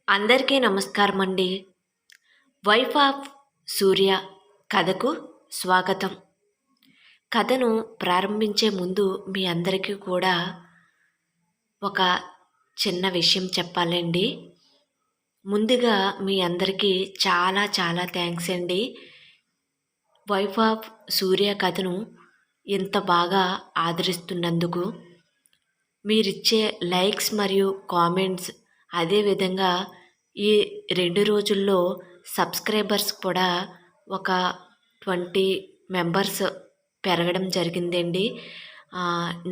అందరికీ నమస్కారం అండి. వైఫ్ ఆఫ్ సూర్య కథకు స్వాగతం. కథను ప్రారంభించే ముందు మీ అందరికీ కూడా ఒక చిన్న విషయం చెప్పాలండి. ముందుగా మీ అందరికీ చాలా చాలా థ్యాంక్స్ అండి. వైఫ్ ఆఫ్ సూర్య కథను ఇంత బాగా ఆదరిస్తున్నందుకు. మీరిచ్చే లైక్స్ మరియు కామెంట్స్, అదేవిధంగా ఈ 2 రోజుల్లో సబ్స్క్రైబర్స్ కూడా ఒక 20 మెంబర్స్ పెరగడం జరిగిందండి.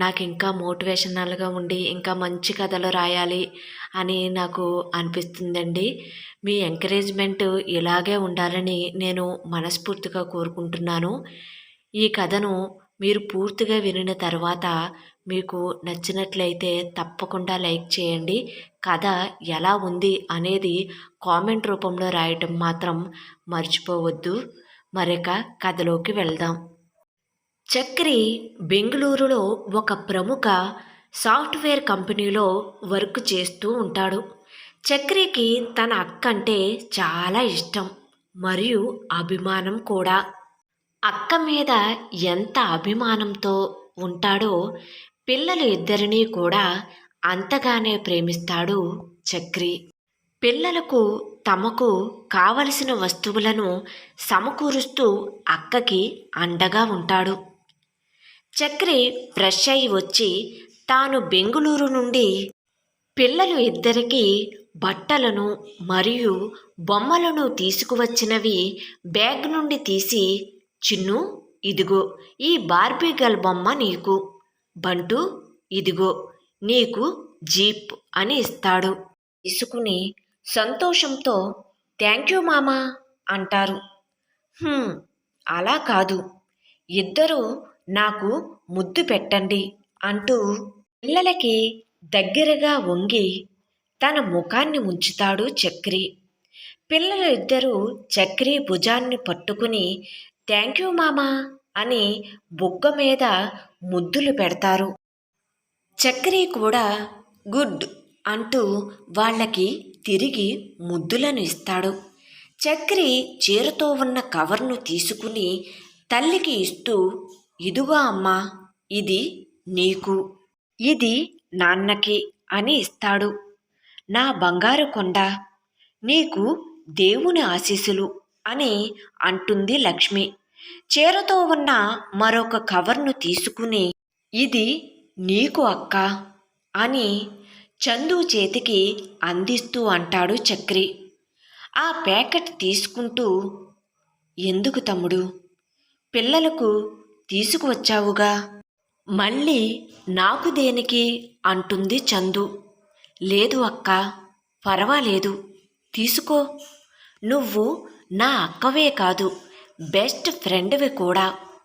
నాకు ఇంకా మోటివేషనల్గా ఉండి ఇంకా మంచి కథలు రాయాలి అని నాకు అనిపిస్తుందండి. మీ ఎంకరేజ్మెంట్ ఇలాగే ఉండాలని నేను మనస్ఫూర్తిగా కోరుకుంటున్నాను. ఈ కథను మీరు పూర్తిగా వినిన తర్వాత మీకు నచ్చినట్లయితే తప్పకుండా లైక్ చేయండి. కథ ఎలా ఉంది అనేది కామెంట్ రూపంలో రాయటం మాత్రం మర్చిపోవద్దు. మరొక కథలోకి వెళ్దాం. చక్రి బెంగళూరులో ఒక ప్రముఖ సాఫ్ట్వేర్ కంపెనీలో వర్క్ చేస్తూ ఉంటాడు. చక్రికి తన అక్క అంటే చాలా ఇష్టం మరియు అభిమానం కూడా. అక్క మీద ఎంత అభిమానంతో ఉంటాడో పిల్లలు ఇద్దరినీ కూడా అంతగానే ప్రేమిస్తాడు చక్రి. పిల్లలకు తమకు కావలసిన వస్తువులను సమకూరుస్తూ అక్కకి అండగా ఉంటాడు. చక్రి ఫ్రెష్ అయి వచ్చి తాను బెంగుళూరు నుండి పిల్లలు ఇద్దరికీ బట్టలను మరియు బొమ్మలను తీసుకువచ్చినవి బ్యాగ్ నుండి తీసి, చిన్ను ఇదిగో ఈ బార్బీ గర్ల్ బొమ్మ నీకు, బంటు ఇదిగో నీకు జీప్ అని ఇస్తాడు. తీసుకుని సంతోషంతో థ్యాంక్ యూ మామా అంటారు. అలా కాదు, ఇద్దరూ నాకు ముద్దు పెట్టండి అంటూ పిల్లలకి దగ్గరగా వంగి తన ముఖాన్ని ముంచుతాడు చక్రి. పిల్లలు ఇద్దరూ చక్రి భుజాన్ని పట్టుకుని థ్యాంక్ యూ మామా అని బుగ్గ మీద ముద్దులు పెడతారు. చక్రి కూడా గుడ్ అంటూ వాళ్ళకి తిరిగి ముద్దులను ఇస్తాడు. చక్రి చీరతో ఉన్న కవర్ను తీసుకుని తల్లికి ఇస్తూ, ఇదిగో అమ్మా, ఇది నీకు, ఇది నాన్నకి అని ఇస్తాడు. నా బంగారు కొండ, నీకు దేవుని ఆశీస్సులు అని అంటుంది లక్ష్మి. చీరతో ఉన్న మరొక కవర్ను తీసుకుని, ఇది నీకు అక్క అని చందు చేతికి అందిస్తూ అంటాడు చక్రి. ఆ ప్యాకెట్ తీసుకుంటూ, ఎందుకు తమ్ముడు, పిల్లలకు తీసుకువచ్చావుగా, మళ్ళీ నాకు దేనికి అంటుంది చందు. లేదు అక్క, పర్వాలేదు, తీసుకో, నువ్వు నా అక్కవే కాదు బెస్ట్ ఫ్రెండ్వి కూడా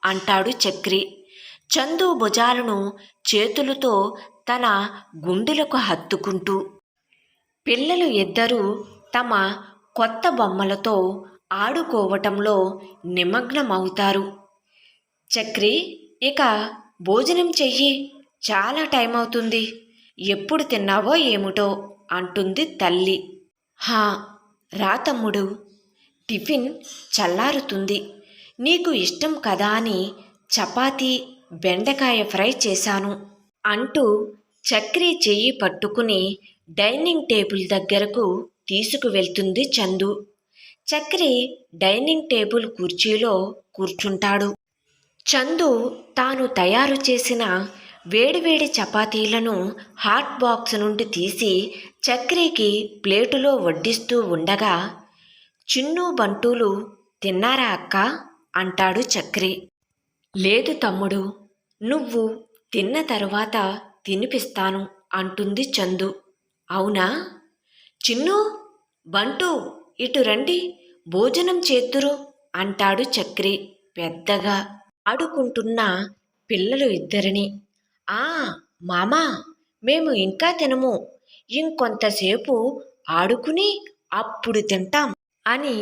అంటాడు చక్రి. చందు భుజాలను చేతులతో తన గుండెలకు హత్తుకుంటూ. పిల్లలు ఇద్దరూ తమ కొత్త బొమ్మలతో ఆడుకోవటంలో నిమగ్నమవుతారు. చక్రి, ఇక భోజనం చెయ్యి, చాలా టైం అవుతుంది, ఎప్పుడు తిన్నావో ఏమిటో అంటుంది తల్లి. హా, రా తమ్ముడు, టిఫిన్ చల్లారుతుంది, నీకు ఇష్టం కదా అని చపాతీ బెండకాయ ఫ్రై చేశాను అంటూ చక్రి చెయ్యి పట్టుకుని డైనింగ్ టేబుల్ దగ్గరకు తీసుకువెళ్తుంది చందు. చక్రి డైనింగ్ టేబుల్ కుర్చీలో కూర్చుంటాడు. చందు తాను తయారు చేసిన వేడివేడి చపాతీలను హాట్ బాక్స్ నుండి తీసి చక్రికి ప్లేటులో వడ్డిస్తూ ఉండగా, చిన్ను బంటూలు తిన్నారా అక్క అంటాడు చక్రి. లేదు తమ్ముడు, నువ్వు తిన్న తరువాత తినిపిస్తాను అంటుంది చందు. అవునా, చిన్ను బంటు ఇటు రండి, భోజనం చేద్దురు అంటాడు చక్రి పెద్దగా. ఆడుకుంటున్న పిల్లలు ఇద్దరిని, మామా, మేము ఇంకా తినము, ఇంకొంతసేపు ఆడుకుని అప్పుడు తింటాం అని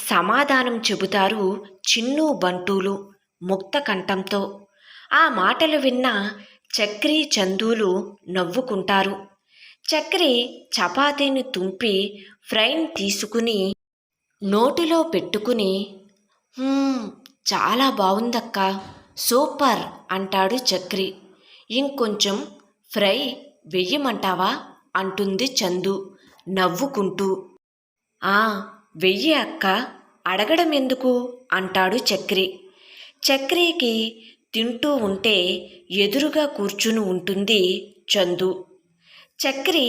సమాధానం చెబుతారు చిన్ను బంటూలు ముక్త కంఠంతో. ఆ మాటలు విన్న చక్రి చందులు నవ్వుకుంటారు. చక్రి చపాతీని తుంపి ఫ్రైని తీసుకుని నోటిలో పెట్టుకుని "హ్మ్, చాలా బావుందక్క, సూపర్" అంటాడు చక్రి. ఇంకొంచెం ఫ్రై వెయ్యమంటావా అంటుంది చందు నవ్వుకుంటూ. ఆ, వెయ్యి అక్క, అడగడం ఎందుకు అంటాడు చక్రి. చక్రికి తింటూ ఉంటే ఎదురుగా కూర్చుని ఉంటుంది చందు. చక్రి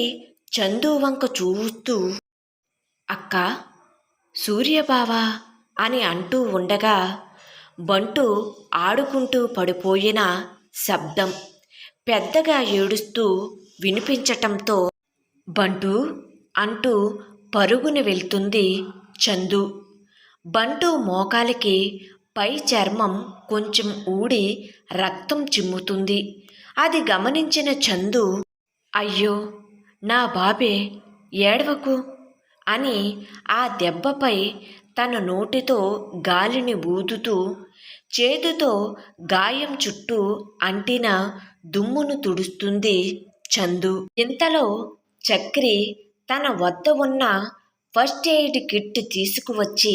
చందు వంక చూస్తూ అక్క, సూర్యబావా అని అంటూ ఉండగా బంటు ఆడుకుంటూ పడిపోయిన శబ్దం పెద్దగా ఏడుస్తూ వినిపించటంతో బంటు అంటూ పరుగున వెళ్తుంది చందు. బంటు మోకాలికి పై చర్మం కొంచెం ఊడి రక్తం చిమ్ముతుంది. అది గమనించిన చందు అయ్యో నా బాబే, ఏడవకు అని ఆ దెబ్బపై తన నోటితో గాలిని ఊదుతూ చేతితో గాయం చుట్టూ అంటిన దుమ్మును తుడుస్తుంది చందు. ఇంతలో చక్రి తన వద్ద ఉన్న ఫస్ట్ ఎయిడ్ కిట్ తీసుకువచ్చి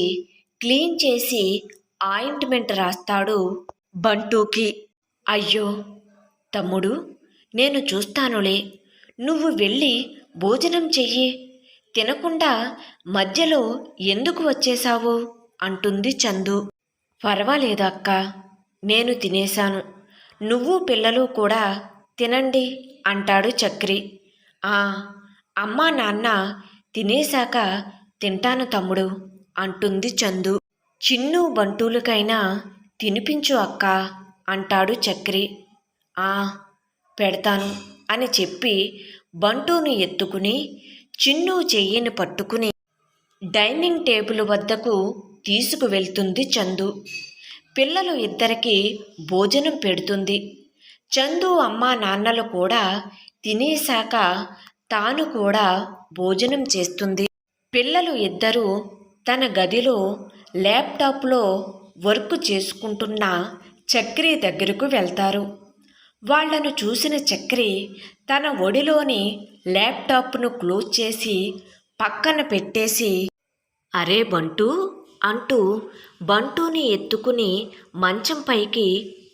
క్లీన్ చేసి ఆయింట్మెంట్ రాస్తాడు బంటూకి. అయ్యో తమ్ముడు, నేను చూస్తానులే, నువ్వు వెళ్ళి భోజనం చెయ్యి, తినకుండా మధ్యలో ఎందుకు వచ్చేశావు అంటుంది చందు. పర్వాలేదు అక్క, నేను తినేశాను, నువ్వు పిల్లలు కూడా తినండి అంటాడు చక్రి. ఆ, అమ్మా నాన్న తినేశాక తింటాను తమ్ముడు అంటుంది చందు. చిన్ను బంటూలకైనా తినిపించు అక్క అంటాడు చక్రి. ఆ, పెడతాను అని చెప్పి బంటూను ఎత్తుకుని చిన్ను చెయ్యిని పట్టుకుని డైనింగ్ టేబుల్ వద్దకు తీసుకువెళ్తుంది చందు. పిల్లలు ఇద్దరికి భోజనం పెడుతుంది. చందు అమ్మా నాన్నలు కూడా తినేశాక తాను కూడా భోజనం చేస్తుంది. పిల్లలు ఇద్దరూ తన గదిలో ల్యాప్టాప్లో వర్క్ చేసుకుంటున్న చక్రి దగ్గరకు వెళ్తారు. వాళ్లను చూసిన చక్రి తన ఒడిలోని ల్యాప్టాప్ను క్లోజ్ చేసి పక్కన పెట్టేసి అరే బంటూ అంటూ బంటూని ఎత్తుకుని మంచం పైకి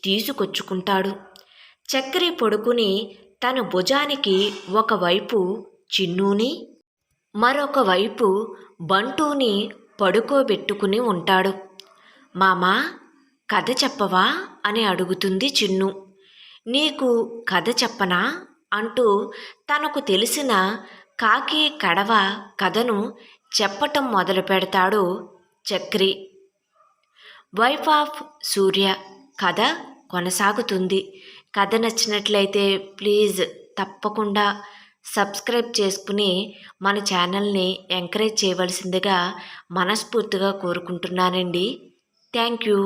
తీసుకొచ్చుకుంటాడు. చక్రి పడుకుని తన భుజానికి ఒకవైపు చిన్నూని మరొక వైపు బంటూని పడుకోబెట్టుకుని ఉంటాడు. మామా, కథ చెప్పవా అని అడుగుతుంది చిన్ను. నీకు కథ చెప్పనా అంటూ తనకు తెలిసిన కాకి కడవ కథను చెప్పటం మొదలు పెడతాడు చక్రి. వైఫ్ ఆఫ్ సూర్య కథ కొనసాగుతుంది. కథ నచ్చినట్లయితే ప్లీజ్ తప్పకుండా సబ్స్క్రైబ్ చేసుకుని మన ఛానల్ని ఎంకరేజ్ చేయవలసిందిగా మనస్ఫూర్తిగా కోరుకుంటున్నానండి. Thank you.